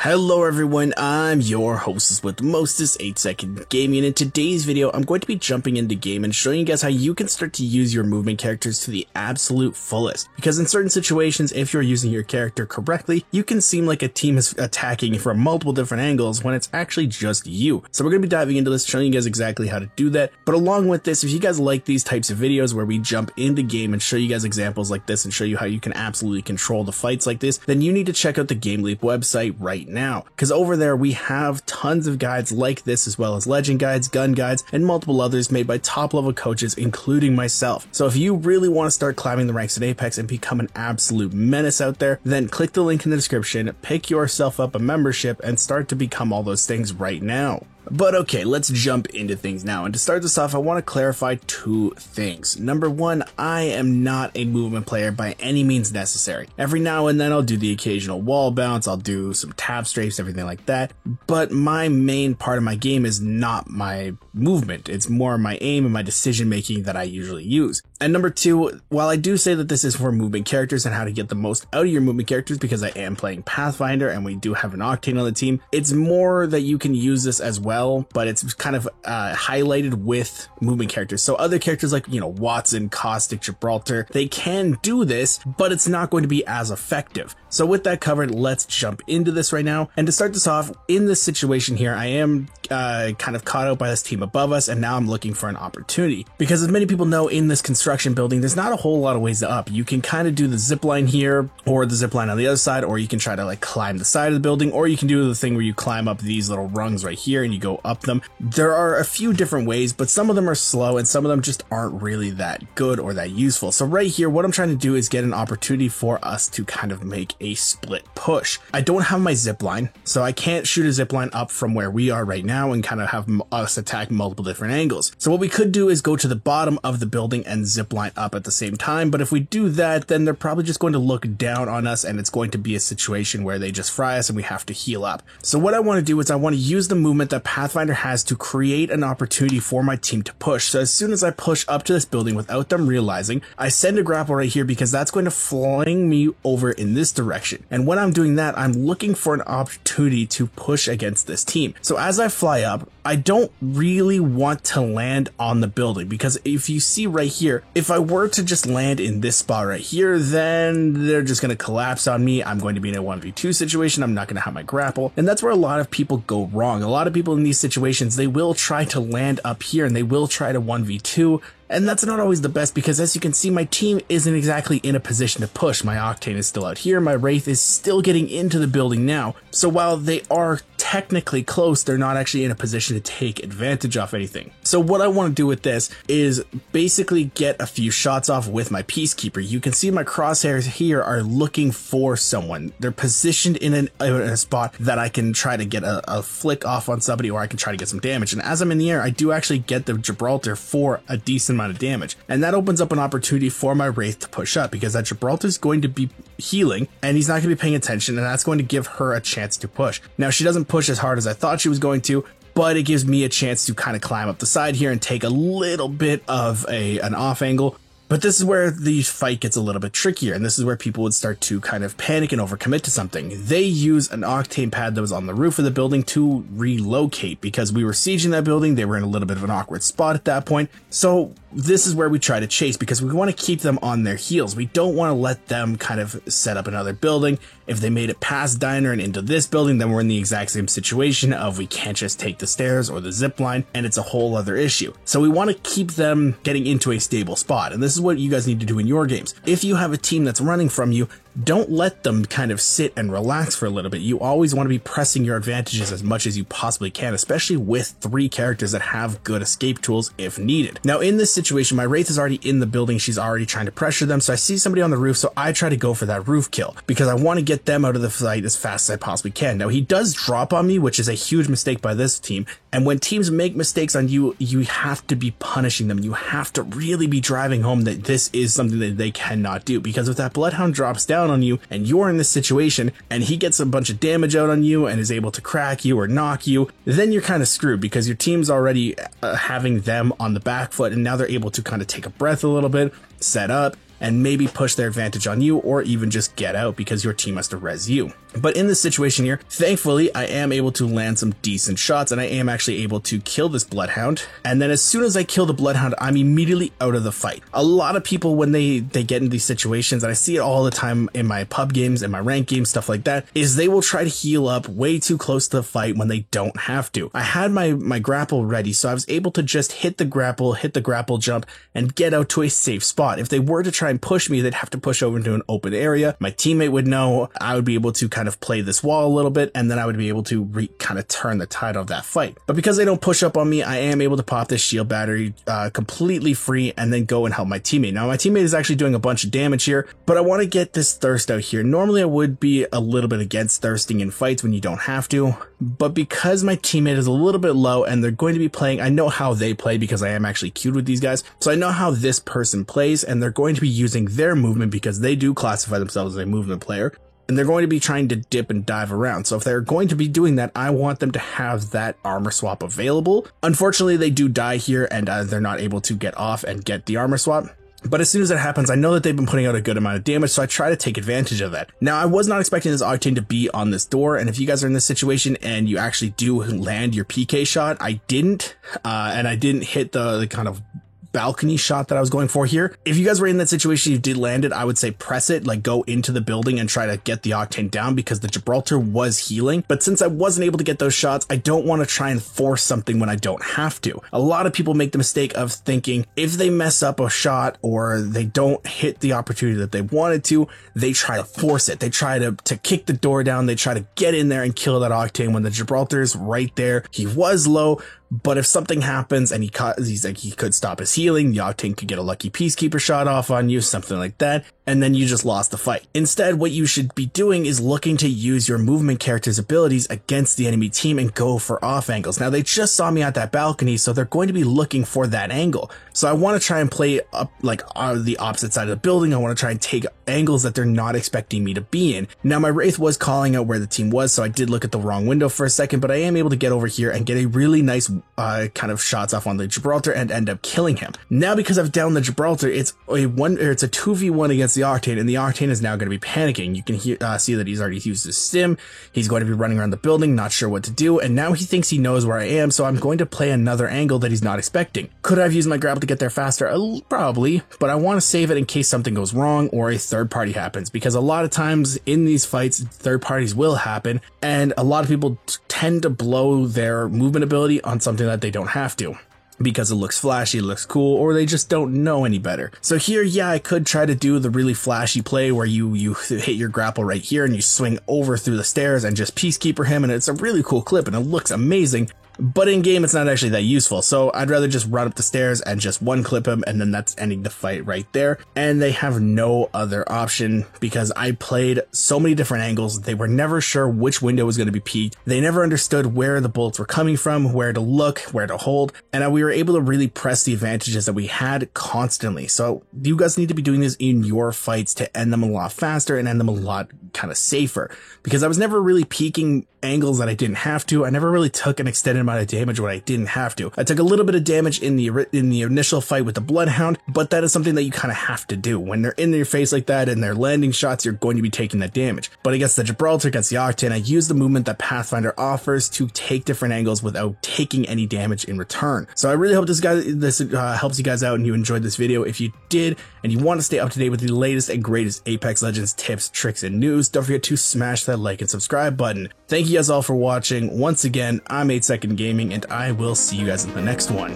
Hello everyone, I'm your hostess with the mostest 8-second gaming, and in today's video I'm going to be jumping into game and showing you guys how you can start to use your movement characters to the absolute fullest. Because in certain situations, if you're using your character correctly, you can seem like a team is attacking from multiple different angles when it's actually just you. So we're going to be diving into this, showing you guys exactly how to do that. But along with this, if you guys like these types of videos where we jump into game and show you guys examples like this and show you how you can absolutely control the fights like this, then you need to check out the GameLeap website right now, because over there we have tons of guides like this, as well as legend guides, gun guides, and multiple others made by top level coaches, including myself. So if you really want to start climbing the ranks in Apex and become an absolute menace out there, then click the link in the description, pick yourself up a membership, and start to become all those things right now. But okay, let's jump into things now. And to start this off, I want to clarify two things. Number one, I am not a movement player by any means necessary. Every now and then I'll do the occasional wall bounce, I'll do some tap strafes, everything like that. But my main part of my game is not my movement. It's more my aim and my decision making that I usually use. And number two, while I do say that this is for movement characters and how to get the most out of your movement characters, because I am playing Pathfinder and we do have an Octane on the team, it's more that you can use this as well, but it's kind of highlighted with movement characters. So other characters like, Watson, Caustic, Gibraltar, they can do this, but it's not going to be as effective. So with that covered, let's jump into this right now. And to start this off, in this situation here, I am kind of caught out by this team above us, and now I'm looking for an opportunity. Because as many people know, in this construction building, there's not a whole lot of ways up. You can kind of do the zip line here, or the zip line on the other side, or you can try to like climb the side of the building, or you can do the thing where you climb up these little rungs right here and you go up them. There are a few different ways, but some of them are slow and some of them just aren't really that good or that useful. So right here, what I'm trying to do is get an opportunity for us to kind of make a split push. I don't have my zip line, so I can't shoot a zip line up from where we are right now and kind of have us attack multiple different angles. So what we could do is go to the bottom of the building and zip line up at the same time. But if we do that, then they're probably just going to look down on us, and it's going to be a situation where they just fry us and we have to heal up. So what I want to do is I want to use the movement that Pathfinder has to create an opportunity for my team to push. So as soon as I push up to this building without them realizing, I send a grapple right here, because that's going to fling me over in this direction. And when I'm doing that, I'm looking for an opportunity to push against this team. So as I fly up, I don't really want to land on the building, because if you see right here, if I were to just land in this spot right here, then they're just going to collapse on me. I'm going to be in a 1v2 situation. I'm not going to have my grapple. And that's where a lot of people go wrong. A lot of people in these situations, they will try to land up here and they will try to 1v2. And that's not always the best, because as you can see, my team isn't exactly in a position to push. My Octane is still out here. My Wraith is still getting into the building now. So while they are technically close, they're not actually in a position to take advantage of anything. So what I want to do with this is basically get a few shots off with my Peacekeeper. You can see my crosshairs here are looking for someone. They're positioned in a spot that I can try to get a flick off on somebody, or I can try to get some damage. And as I'm in the air, I do actually get the Gibraltar for a decent amount of damage, and that opens up an opportunity for my Wraith to push up, because that Gibraltar is going to be healing and he's not going to be paying attention, and that's going to give her a chance to push. Now she doesn't push as hard as I thought she was going to, but it gives me a chance to kind of climb up the side here and take a little bit of an off angle. But this is where the fight gets a little bit trickier, and this is where people would start to kind of panic and overcommit to something. They use an Octane pad that was on the roof of the building to relocate, because we were sieging that building. They were in a little bit of an awkward spot at that point. So this is where we try to chase, because we want to keep them on their heels. We don't want to let them kind of set up another building. If they made it past Diner and into this building, then we're in the exact same situation of we can't just take the stairs or the zip line, and it's a whole other issue. So we want to keep them getting into a stable spot, and this is what you guys need to do in your games. If you have a team that's running from you, don't let them kind of sit and relax for a little bit. You always want to be pressing your advantages as much as you possibly can, especially with 3 characters that have good escape tools if needed. Now in this situation, my Wraith is already in the building. She's already trying to pressure them. So I see somebody on the roof, so I try to go for that roof kill, because I want to get them out of the fight as fast as I possibly can. Now he does drop on me, which is a huge mistake by this team. And when teams make mistakes on you, you have to be punishing them. You have to really be driving home that this is something that they cannot do, because if that Bloodhound drops down on you and you're in this situation and he gets a bunch of damage out on you and is able to crack you or knock you, then you're kind of screwed, because your team's already having them on the back foot, and now they're able to kind of take a breath a little bit, set up, and maybe push their advantage on you, or even just get out because your team has to res you. But in this situation here, thankfully, I am able to land some decent shots, and I am actually able to kill this Bloodhound. And then as soon as I kill the Bloodhound, I'm immediately out of the fight. A lot of people, when they get into these situations, and I see it all the time in my pub games and my rank games, stuff like that, is they will try to heal up way too close to the fight when they don't have to. I had my grapple ready, so I was able to just hit the grapple jump, and get out to a safe spot. If they were to try and push me, they'd have to push over into an open area. My teammate would know. I would be able to kind of play this wall a little bit, and then I would be able to kind of turn the tide of that fight. But because they don't push up on me, I am able to pop this shield battery completely free and then go and help my teammate. Now my teammate is actually doing a bunch of damage here, but I want to get this thirst out here. Normally I would be a little bit against thirsting in fights when you don't have to, but because my teammate is a little bit low and they're going to be playing, I know how they play because I am actually queued with these guys, so I know how this person plays, and they're going to be using their movement because they do classify themselves as a movement player. And they're going to be trying to dip and dive around. So if they're going to be doing that, I want them to have that armor swap available. Unfortunately, they do die here, and they're not able to get off and get the armor swap. But as soon as that happens, I know that they've been putting out a good amount of damage, so I try to take advantage of that. Now, I was not expecting this Octane to be on this door, and if you guys are in this situation and you actually do land your PK shot, I didn't, and I didn't hit the kind of balcony shot that I was going for here. If you guys were in that situation, you did land it, I would say press it, like go into the building and try to get the Octane down because the Gibraltar was healing. But since I wasn't able to get those shots, I don't want to try and force something when I don't have to. A lot of people make the mistake of thinking if they mess up a shot or they don't hit the opportunity that they wanted to, they try to force it. They try to kick the door down. They try to get in there and kill that Octane when the Gibraltar's right there. He was low, but if something happens and he could stop his healing, the Octane could get a lucky Peacekeeper shot off on you, something like that, and then you just lost the fight. Instead, what you should be doing is looking to use your movement character's abilities against the enemy team and go for off angles. Now, they just saw me at that balcony, so they're going to be looking for that angle. So I want to try and play up like the opposite side of the building. I want to try and take angles that they're not expecting me to be in. Now, my Wraith was calling out where the team was, so I did look at the wrong window for a second, but I am able to get over here and get a really nice kind of shots off on the Gibraltar and end up killing him. Now, because I've downed the Gibraltar, it's a 2v1 against the Octane, and the Octane is now going to be panicking. You can see that he's already used his stim. He's going to be running around the building, not sure what to do, and now he thinks he knows where I am, so I'm going to play another angle that he's not expecting. Could I have used my grapple to get there faster? Probably, but I want to save it in case something goes wrong or a third party happens, because a lot of times in these fights, third parties will happen, and a lot of people tend to blow their movement ability on something that they don't have to because it looks flashy, it looks cool, or they just don't know any better. So here, yeah, I could try to do the really flashy play where you hit your grapple right here and you swing over through the stairs and just Peacekeeper him, and it's a really cool clip and it looks amazing. But in game, it's not actually that useful, so I'd rather just run up the stairs and just one clip him, and then that's ending the fight right there. And they have no other option because I played so many different angles. They were never sure which window was going to be peaked. They never understood where the bullets were coming from, where to look, where to hold, and we were able to really press the advantages that we had constantly. So you guys need to be doing this in your fights to end them a lot faster and end them a lot kind of safer, because I was never really peaking angles that I didn't have to. I never really took an extended amount of damage when I didn't have to. I took a little bit of damage in the initial fight with the Bloodhound, but that is something that you kind of have to do. When they're in your face like that and they're landing shots, you're going to be taking that damage. But against the Gibraltar, against the Octane, I use the movement that Pathfinder offers to take different angles without taking any damage in return. So I really hope this helps you guys out and you enjoyed this video. If you did and you want to stay up to date with the latest and greatest Apex Legends tips, tricks, and news, don't forget to smash that like and subscribe button. Thank you guys all for watching. Once again, I'm 8 Second Gaming, and I will see you guys in the next one.